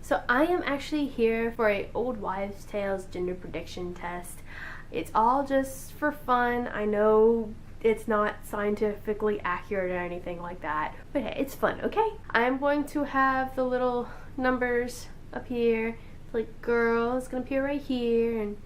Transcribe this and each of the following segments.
So I am actually here for a Old Wives' Tales gender prediction test. It's all just for fun. I know it's not scientifically accurate or anything like that, but hey, it's fun, okay? I'm going to have the little numbers up here. Like girl is gonna appear right here and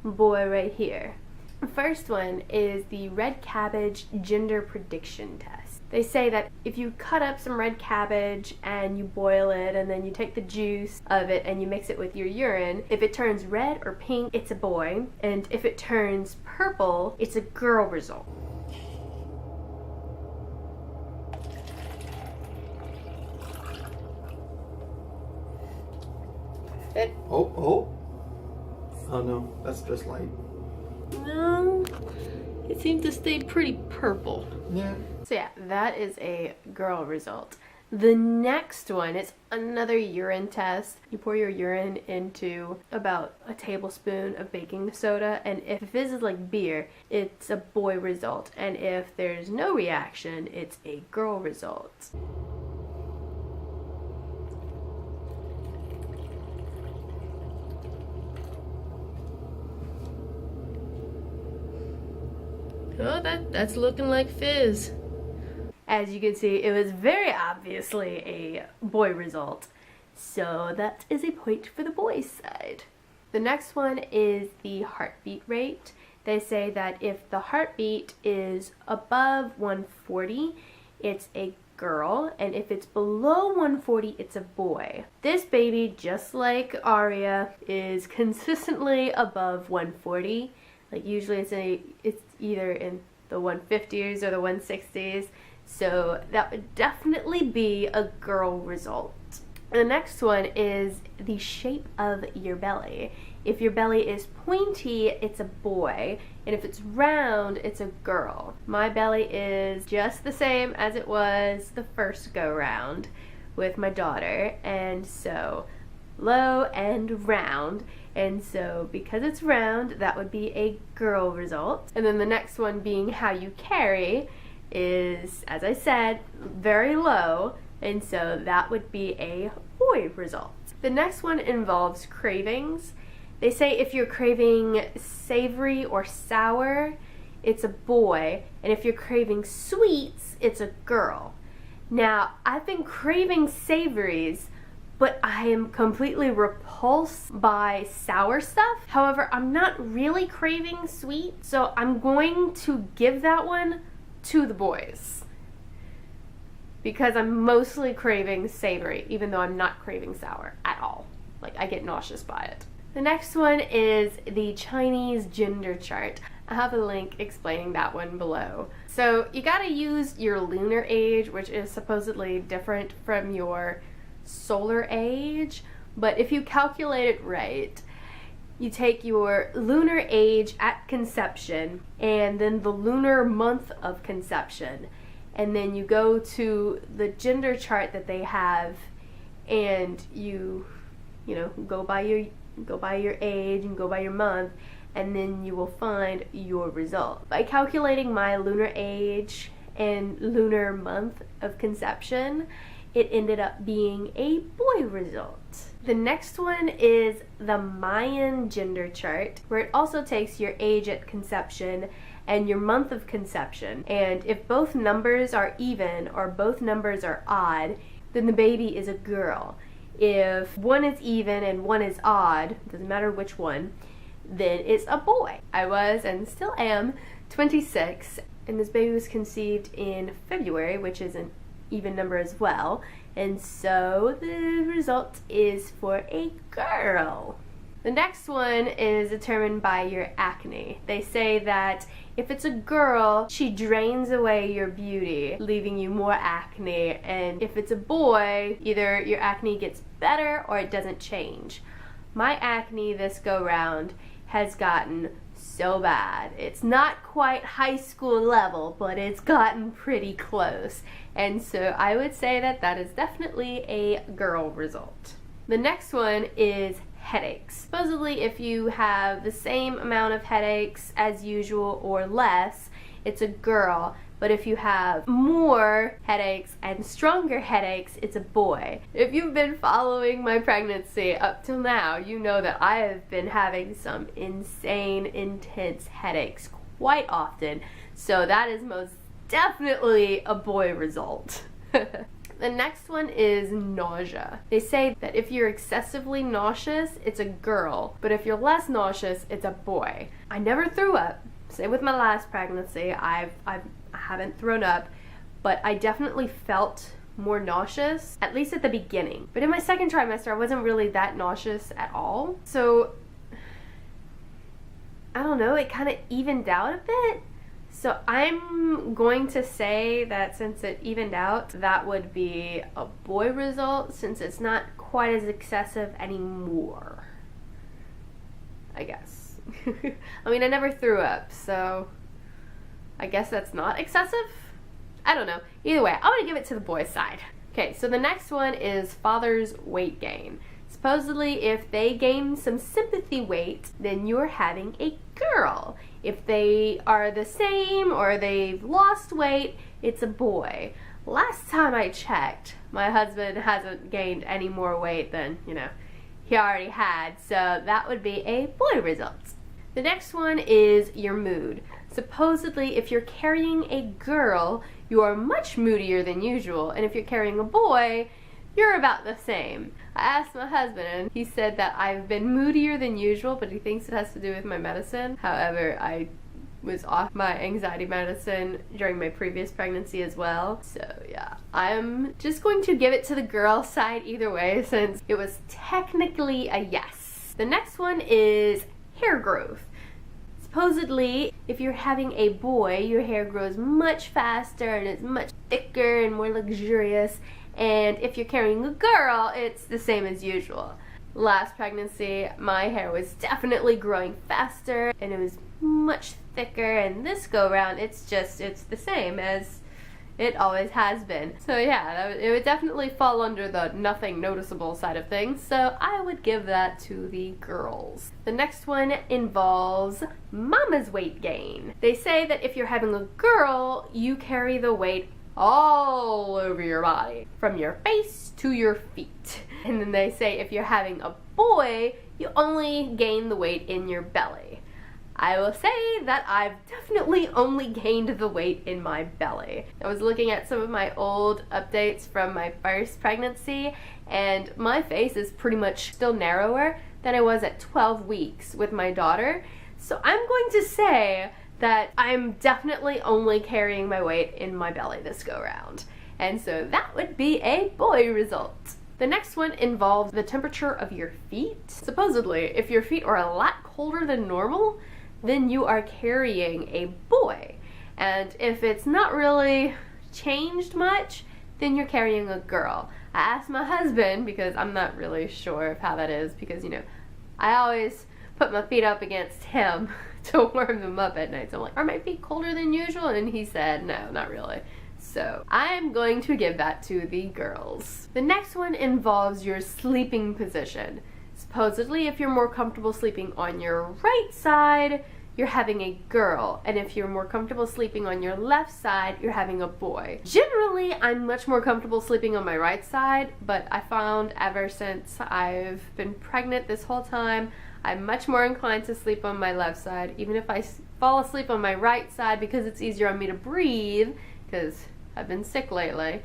boy right here. The first one is the red cabbage gender prediction test. They say that if you cut up some red cabbage and you boil it and then you take the juice of it and you mix it with your urine, if it turns red or pink, it's a boy, and if it turns purple, it's a girl result. Oh no, that's just light. No, it seemed to stay pretty purple. Yeah. So yeah, that is a girl result. The next one is another urine test. You pour your urine into about a tablespoon of baking soda, and if it fizzes like beer, it's a boy result, and if there's no reaction, it's a girl result. Oh, that's looking like fizz. As you can see, it was very obviously a boy result. So that is a point for the boys' side. The next one is the heartbeat rate. They say that if the heartbeat is above 140, it's a girl, and if it's below 140, it's a boy. This baby, just like Aria, is consistently above 140. Like usually it's either in the 150s or the 160s, so that would definitely be a girl result. The next one is the shape of your belly. If your belly is pointy, it's a boy, and if it's round, it's a girl. My belly is just the same as it was the first go round with my daughter, and so low and round. And so because it's round, that would be a girl result. And then the next one being how you carry is, as I said, very low, and so that would be a boy result. The next one involves cravings. They say if you're craving savory or sour, it's a boy, and if you're craving sweets, it's a girl. Now, I've been craving savories, but I am completely repulsed by sour stuff. However, I'm not really craving sweet, so I'm going to give that one to the boys, because I'm mostly craving savory, even though I'm not craving sour at all. Like, I get nauseous by it. The next one is the Chinese gender chart. I have a link explaining that one below. So you gotta use your lunar age, which is supposedly different from your solar age, but if you calculate it right, you take your lunar age at conception and then the lunar month of conception, and then you go to the gender chart that they have, and you know, go by your age and go by your month, and then you will find your result. By calculating my lunar age and lunar month of conception, it ended up being a boy result. The next one is the Mayan gender chart, where it also takes your age at conception and your month of conception, and if both numbers are even or both numbers are odd, then the baby is a girl. If one is even and one is odd, doesn't matter which one, then it's a boy. I was and still am 26, and this baby was conceived in February, which is an even number as well, and so the result is for a girl. The next one is determined by your acne. They say that if it's a girl, she drains away your beauty, leaving you more acne, and if it's a boy, either your acne gets better or it doesn't change. My acne this go round has gotten so bad. It's not quite high school level, but it's gotten pretty close. And so I would say that that is definitely a girl result. The next one is headaches. Supposedly if you have the same amount of headaches as usual or less, it's a girl. But if you have more headaches and stronger headaches, it's a boy. If you've been following my pregnancy up till now, you know that I have been having some insane, intense headaches quite often. So that is most definitely a boy result. The next one is nausea. They say that if you're excessively nauseous, it's a girl, but if you're less nauseous, it's a boy. I never threw up. Same with my last pregnancy. I haven't thrown up, but I definitely felt more nauseous, at least at the beginning. But in my second trimester, I wasn't really that nauseous at all. So, I don't know, it kind of evened out a bit. So I'm going to say that since it evened out, that would be a boy result, since it's not quite as excessive anymore, I guess. I mean, I never threw up, so I guess that's not excessive? I don't know. Either way, I'm gonna give it to the boys' side. Okay, so the next one is father's weight gain. Supposedly, if they gain some sympathy weight, then you're having a girl. If they are the same or they've lost weight, it's a boy. Last time I checked, my husband hasn't gained any more weight than, he already had, so that would be a boy result. The next one is your mood. Supposedly, if you're carrying a girl, you are much moodier than usual, and if you're carrying a boy, you're about the same. I asked my husband and he said that I've been moodier than usual, but he thinks it has to do with my medicine. However, I was off my anxiety medicine during my previous pregnancy as well. So yeah, I'm just going to give it to the girl side either way, since it was technically a yes. The next one is hair growth. Supposedly, if you're having a boy, your hair grows much faster and it's much thicker and more luxurious. And if you're carrying a girl, it's the same as usual. Last pregnancy, my hair was definitely growing faster and it was much thicker, and this go round, it's the same as it always has been. So yeah, it would definitely fall under the nothing noticeable side of things, so I would give that to the girls. The next one involves mama's weight gain. They say that if you're having a girl, you carry the weight all over your body, from your face to your feet. And then they say if you're having a boy, you only gain the weight in your belly. I will say that I've definitely only gained the weight in my belly. I was looking at some of my old updates from my first pregnancy, and my face is pretty much still narrower than I was at 12 weeks with my daughter. So I'm going to say that I'm definitely only carrying my weight in my belly this go round. And so that would be a boy result. The next one involves the temperature of your feet. Supposedly, if your feet are a lot colder than normal, then you are carrying a boy. And if it's not really changed much, then you're carrying a girl. I asked my husband, because I'm not really sure of how that is, because I always put my feet up against him to warm them up at night. So I'm like, are my feet colder than usual? And he said, no, not really. So I'm going to give that to the girls. The next one involves your sleeping position. Supposedly, if you're more comfortable sleeping on your right side, you're having a girl. And if you're more comfortable sleeping on your left side, you're having a boy. Generally, I'm much more comfortable sleeping on my right side, but I found ever since I've been pregnant this whole time, I'm much more inclined to sleep on my left side, even if I fall asleep on my right side because it's easier on me to breathe, because I've been sick lately.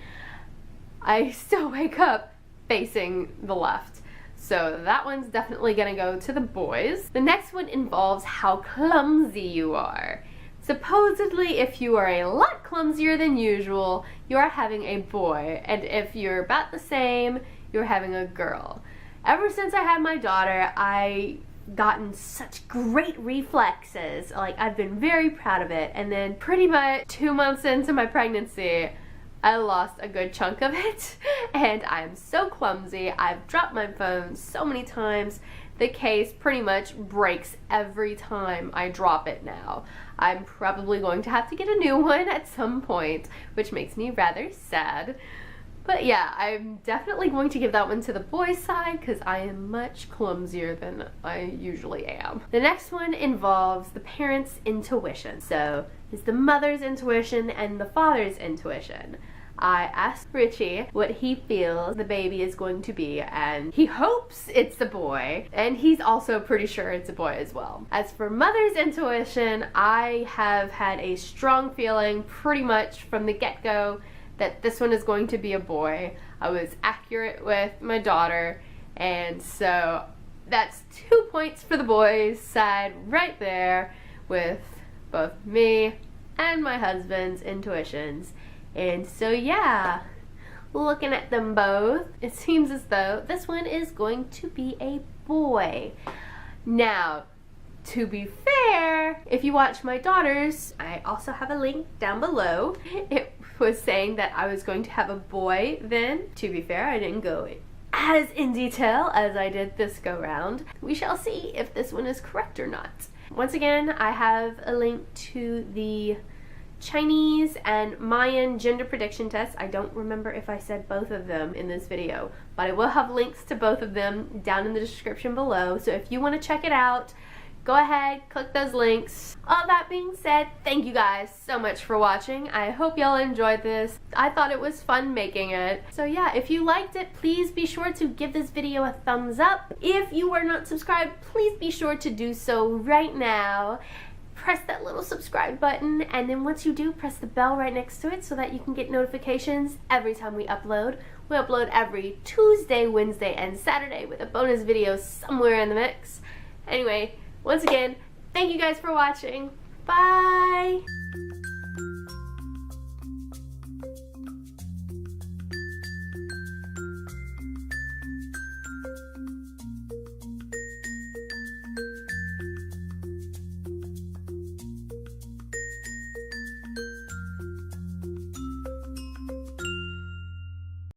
I still wake up facing the left. So that one's definitely gonna go to the boys. The next one involves how clumsy you are. Supposedly, if you are a lot clumsier than usual, you are having a boy, and if you're about the same, you're having a girl. Ever since I had my daughter, I gotten such great reflexes. Like, I've been very proud of it, and then pretty much 2 months into my pregnancy, I lost a good chunk of it, and I'm so clumsy. I've dropped my phone so many times. The case pretty much breaks every time I drop it now. I'm probably going to have to get a new one at some point, which makes me rather sad. But yeah, I'm definitely going to give that one to the boys' side because I am much clumsier than I usually am. The next one involves the parents' intuition. So it's the mother's intuition and the father's intuition. I asked Richie what he feels the baby is going to be, and he hopes it's a boy, and he's also pretty sure it's a boy as well. As for mother's intuition, I have had a strong feeling pretty much from the get-go that this one is going to be a boy. I was accurate with my daughter, and so that's 2 points for the boys' side right there with both me and my husband's intuitions. And so yeah, looking at them both, it seems as though this one is going to be a boy. Now, to be fair, if you watch my daughter's, I also have a link down below. It was saying that I was going to have a boy then. To be fair, I didn't go as in detail as I did this go round. We shall see if this one is correct or not. Once again, I have a link to the Chinese and Mayan gender prediction tests. I don't remember if I said both of them in this video, but I will have links to both of them down in the description below. So if you want to check it out, go ahead, click those links. All that being said, thank you guys so much for watching. I hope y'all enjoyed this. I thought it was fun making it. So yeah, if you liked it, please be sure to give this video a thumbs up. If you are not subscribed, please be sure to do so right now. Press that little subscribe button, and then once you do, press the bell right next to it so that you can get notifications every time we upload. We upload every Tuesday, Wednesday, and Saturday with a bonus video somewhere in the mix. Anyway, once again, thank you guys for watching. Bye!